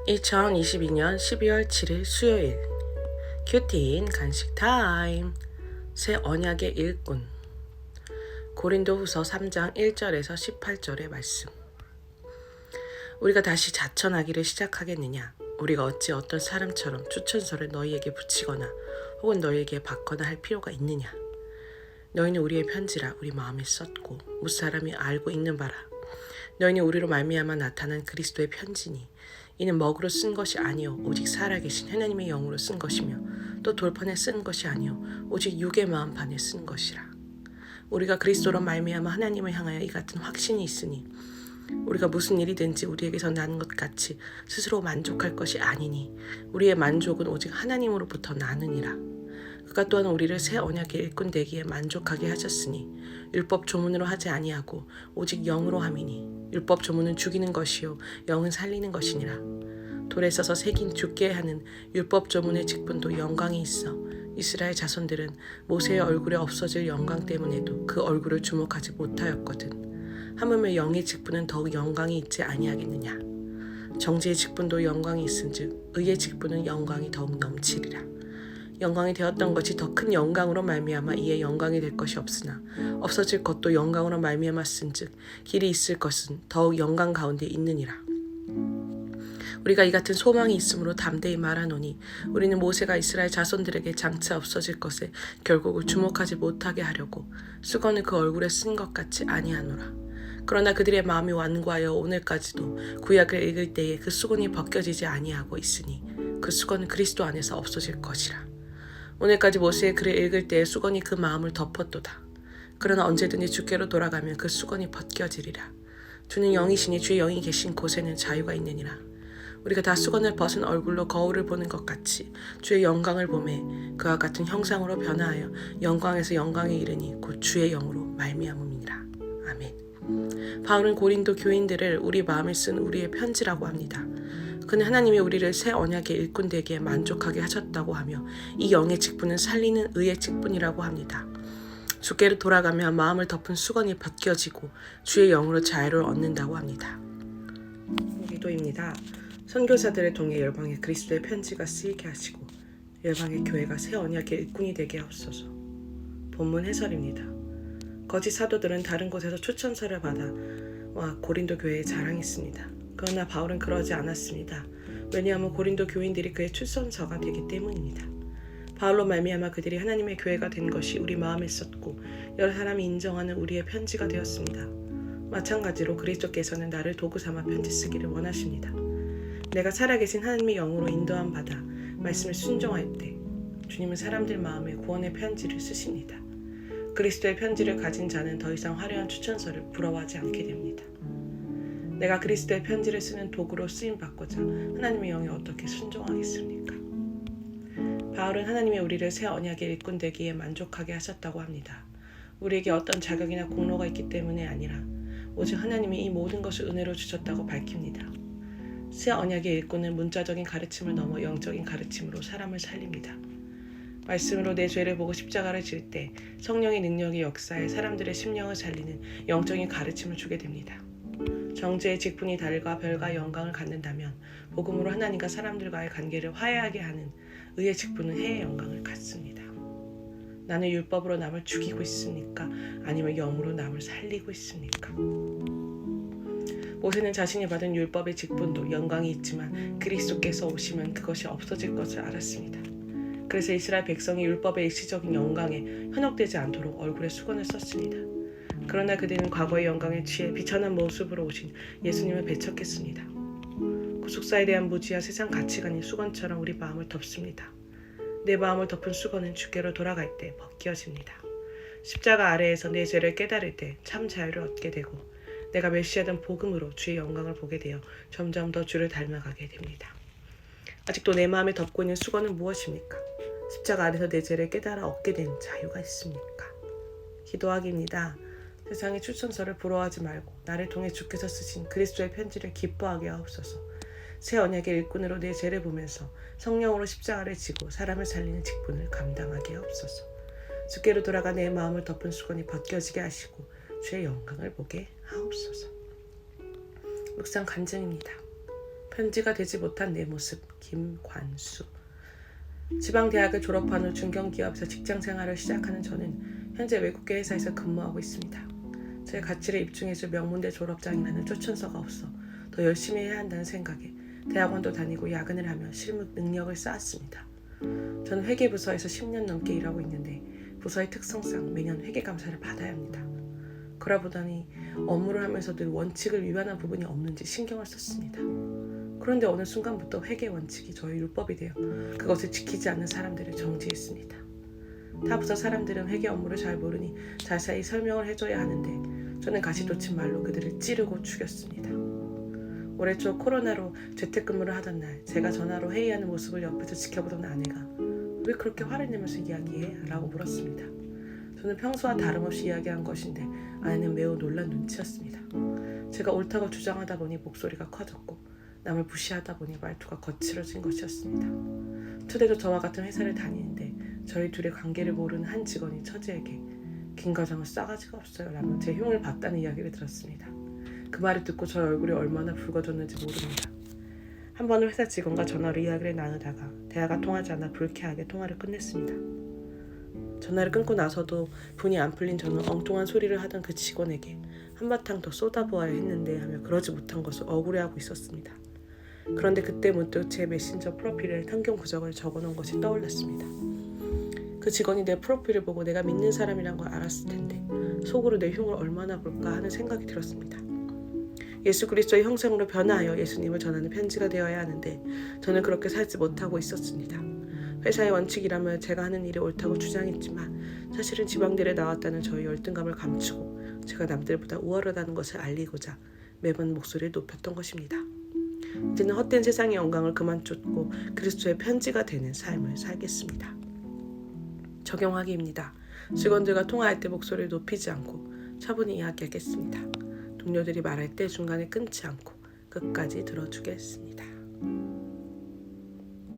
2022년 12월 7일 수요일 큐틴 간식 타임. 새 언약의 일꾼. 고린도후서 3장 1절에서 18절의 말씀. 우리가 다시 자천하기를 시작하겠느냐? 우리가 어찌 어떤 사람처럼 추천서를 너희에게 붙이거나 혹은 너희에게 받거나 할 필요가 있느냐? 너희는 우리의 편지라 우리 마음에 썼고 무사람이 알고 있는 바라. 너희는 우리로 말미암아 나타난 그리스도의 편지니 이는 먹으로 쓴 것이 아니요 오직 살아계신 하나님의 영으로 쓴 것이며 또 돌판에 쓴 것이 아니요 오직 육의 마음판에 쓴 것이라. 우리가 그리스도로 말미암아 하나님을 향하여 이 같은 확신이 있으니 우리가 무슨 일이든지 우리에게서 나는 것 같이 스스로 만족할 것이 아니니 우리의 만족은 오직 하나님으로부터 나느니라. 그가 또한 우리를 새 언약의 일꾼 되기에 만족하게 하셨으니 율법 조문으로 하지 아니하고 오직 영으로 함이니 율법 조문은 죽이는 것이요 영은 살리는 것이니라. 돌에 써서 새긴 죽게 하는 율법 조문의 직분도 영광이 있어 이스라엘 자손들은 모세의 얼굴에 없어질 영광 때문에도 그 얼굴을 주목하지 못하였거든. 하물며 영의 직분은 더욱 영광이 있지 아니하겠느냐. 정죄의 직분도 영광이 있은즉 의의 직분은 영광이 더욱 넘치리라. 영광이 되었던 것이 더 큰 영광으로 말미암아 이에 영광이 될 것이 없으나 없어질 것도 영광으로 말미암았은즉 길이 있을 것은 더욱 영광 가운데 있느니라. 우리가 이 같은 소망이 있으므로 담대히 말하노니 우리는 모세가 이스라엘 자손들에게 장차 없어질 것에 결국을 주목하지 못하게 하려고 수건을 그 얼굴에 쓴 것 같이 아니하노라. 그러나 그들의 마음이 완고하여 오늘까지도 구약을 읽을 때에 그 수건이 벗겨지지 아니하고 있으니 그 수건은 그리스도 안에서 없어질 것이라. 오늘까지 모세의 글을 읽을 때에 수건이 그 마음을 덮었도다. 그러나 언제든지 주께로 돌아가면 그 수건이 벗겨지리라. 주는 영이시니 주의 영이 계신 곳에는 자유가 있느니라. 우리가 다 수건을 벗은 얼굴로 거울을 보는 것 같이 주의 영광을 보매 그와 같은 형상으로 변화하여 영광에서 영광에 이르니 곧 주의 영으로 말미암음이니라. 아멘. 바울은 고린도 교인들을 우리 마음에 쓴 우리의 편지라고 합니다. 그는 하나님이 우리를 새 언약의 일꾼 되기에 만족하게 하셨다고 하며 이 영의 직분은 살리는 의의 직분이라고 합니다. 주께로 돌아가면 마음을 덮은 수건이 벗겨지고 주의 영으로 자유를 얻는다고 합니다. 기도입니다. 선교사들을 통해 열방의 그리스도의 편지가 쓰이게 하시고 열방의 교회가 새 언약의 일꾼이 되게 하옵소서. 본문 해설입니다. 거짓 사도들은 다른 곳에서 추천서를 받아 와 고린도 교회에 자랑했습니다. 그러나 바울은 그러지 않았습니다. 왜냐하면 고린도 교인들이 그의 추천서가 되기 때문입니다. 바울로 말미암아 그들이 하나님의 교회가 된 것이 우리 마음에 썼고 여러 사람이 인정하는 우리의 편지가 되었습니다. 마찬가지로 그리스도께서는 나를 도구 삼아 편지 쓰기를 원하십니다. 내가 살아계신 하나님의 영으로 인도함 받아 말씀을 순종할 때 주님은 사람들 마음에 구원의 편지를 쓰십니다. 그리스도의 편지를 가진 자는 더 이상 화려한 추천서를 부러워하지 않게 됩니다. 내가 그리스도의 편지를 쓰는 도구로 쓰임받고자 하나님의 영에 어떻게 순종하겠습니까? 바울은 하나님이 우리를 새 언약의 일꾼 되기에 만족하게 하셨다고 합니다. 우리에게 어떤 자격이나 공로가 있기 때문에 아니라 오직 하나님이 이 모든 것을 은혜로 주셨다고 밝힙니다. 새 언약의 일꾼은 문자적인 가르침을 넘어 영적인 가르침으로 사람을 살립니다. 말씀으로 내 죄를 보고 십자가를 질 때 성령의 능력이 역사해 사람들의 심령을 살리는 영적인 가르침을 주게 됩니다. 정죄의 직분이 달과 별과 영광을 갖는다면 복음으로 하나님과 사람들과의 관계를 화해하게 하는 의의 직분은 해의 영광을 갖습니다. 나는 율법으로 남을 죽이고 있습니까? 아니면 영으로 남을 살리고 있습니까? 모세는 자신이 받은 율법의 직분도 영광이 있지만 그리스도께서 오시면 그것이 없어질 것을 알았습니다. 그래서 이스라엘 백성이 율법의 일시적인 영광에 현혹되지 않도록 얼굴에 수건을 썼습니다. 그러나 그들은 과거의 영광에 취해 비천한 모습으로 오신 예수님을 배척했습니다. 구속사에 대한 무지와 세상 가치관이 수건처럼 우리 마음을 덮습니다. 내 마음을 덮은 수건은 주께로 돌아갈 때 벗겨집니다. 십자가 아래에서 내 죄를 깨달을 때 참 자유를 얻게 되고 내가 메시아된 복음으로 주의 영광을 보게 되어 점점 더 주를 닮아가게 됩니다. 아직도 내 마음에 덮고 있는 수건은 무엇입니까? 십자가 아래에서 내 죄를 깨달아 얻게 된 자유가 있습니까? 기도하기입니다. 세상의 추천서를 부러워하지 말고 나를 통해 주께서 쓰신 그리스도의 편지를 기뻐하게 하옵소서. 새 언약의 일꾼으로 내 죄를 보면서 성령으로 십자가를 지고 사람을 살리는 직분을 감당하게 하옵소서. 주께로 돌아가 내 마음을 덮은 수건이 벗겨지게 하시고 주의 영광을 보게 하옵소서. 묵상 간증입니다. 편지가 되지 못한 내 모습. 김관수. 지방대학을 졸업한 후 중견기업에서 직장생활을 시작하는 저는 현재 외국계 회사에서 근무하고 있습니다. 제 가치를 입증해줄 명문대 졸업장이라는 초천서가 없어 더 열심히 해야 한다는 생각에 대학원도 다니고 야근을 하며 실무 능력을 쌓았습니다. 저는 회계부서에서 10년 넘게 일하고 있는데 부서의 특성상 매년 회계감사를 받아야 합니다. 그러다 보니 업무를 하면서 늘 원칙을 위반한 부분이 없는지 신경을 썼습니다. 그런데 어느 순간부터 회계 원칙이 저의 율법이 되어 그것을 지키지 않는 사람들을 정지했습니다. 타 부서 사람들은 회계 업무를 잘 모르니 자세히 설명을 해줘야 하는데 저는 가시돋친 말로 그들을 찌르고 죽였습니다. 올해 초 코로나로 재택근무를 하던 날 제가 전화로 회의하는 모습을 옆에서 지켜보던 아내가 왜 그렇게 화를 내면서 이야기해? 라고 물었습니다. 저는 평소와 다름없이 이야기한 것인데 아내는 매우 놀란 눈치였습니다. 제가 옳다고 주장하다 보니 목소리가 커졌고 남을 무시하다 보니 말투가 거칠어진 것이었습니다. 초대도 저와 같은 회사를 다니는데 저희 둘의 관계를 모르는 한 직원이 처제에게 김 과장은 싸가지가 없어요 라며 제 흉을 봤다는 이야기를 들었습니다. 그 말을 듣고 저의 얼굴이 얼마나 붉어졌는지 모릅니다. 한 번은 회사 직원과 전화로 이야기를 나누다가 대화가 통하지 않아 불쾌하게 통화를 끝냈습니다. 전화를 끊고 나서도 분이 안 풀린 저는 엉뚱한 소리를 하던 그 직원에게 한바탕 더 쏟아부어야 했는데 하며 그러지 못한 것을 억울해하고 있었습니다. 그런데 그때 문득 제 메신저 프로필에 현금 구적을 적어놓은 것이 떠올랐습니다. 그 직원이 내 프로필을 보고 내가 믿는 사람이란 걸 알았을 텐데 속으로 내 흉을 얼마나 볼까 하는 생각이 들었습니다. 예수 그리스도의 형상으로 변화하여 예수님을 전하는 편지가 되어야 하는데 저는 그렇게 살지 못하고 있었습니다. 회사의 원칙이라면 제가 하는 일이 옳다고 주장했지만 사실은 지방대를 나왔다는 저의 열등감을 감추고 제가 남들보다 우월하다는 것을 알리고자 매번 목소리를 높였던 것입니다. 이제는 헛된 세상의 영광을 그만 쫓고 그리스도의 편지가 되는 삶을 살겠습니다. 적용하기입니다. 직원들과 통화할 때 목소리를 높이지 않고 차분히 이야기하겠습니다. 동료들이 말할 때 중간에 끊지 않고 끝까지 들어주겠습니다.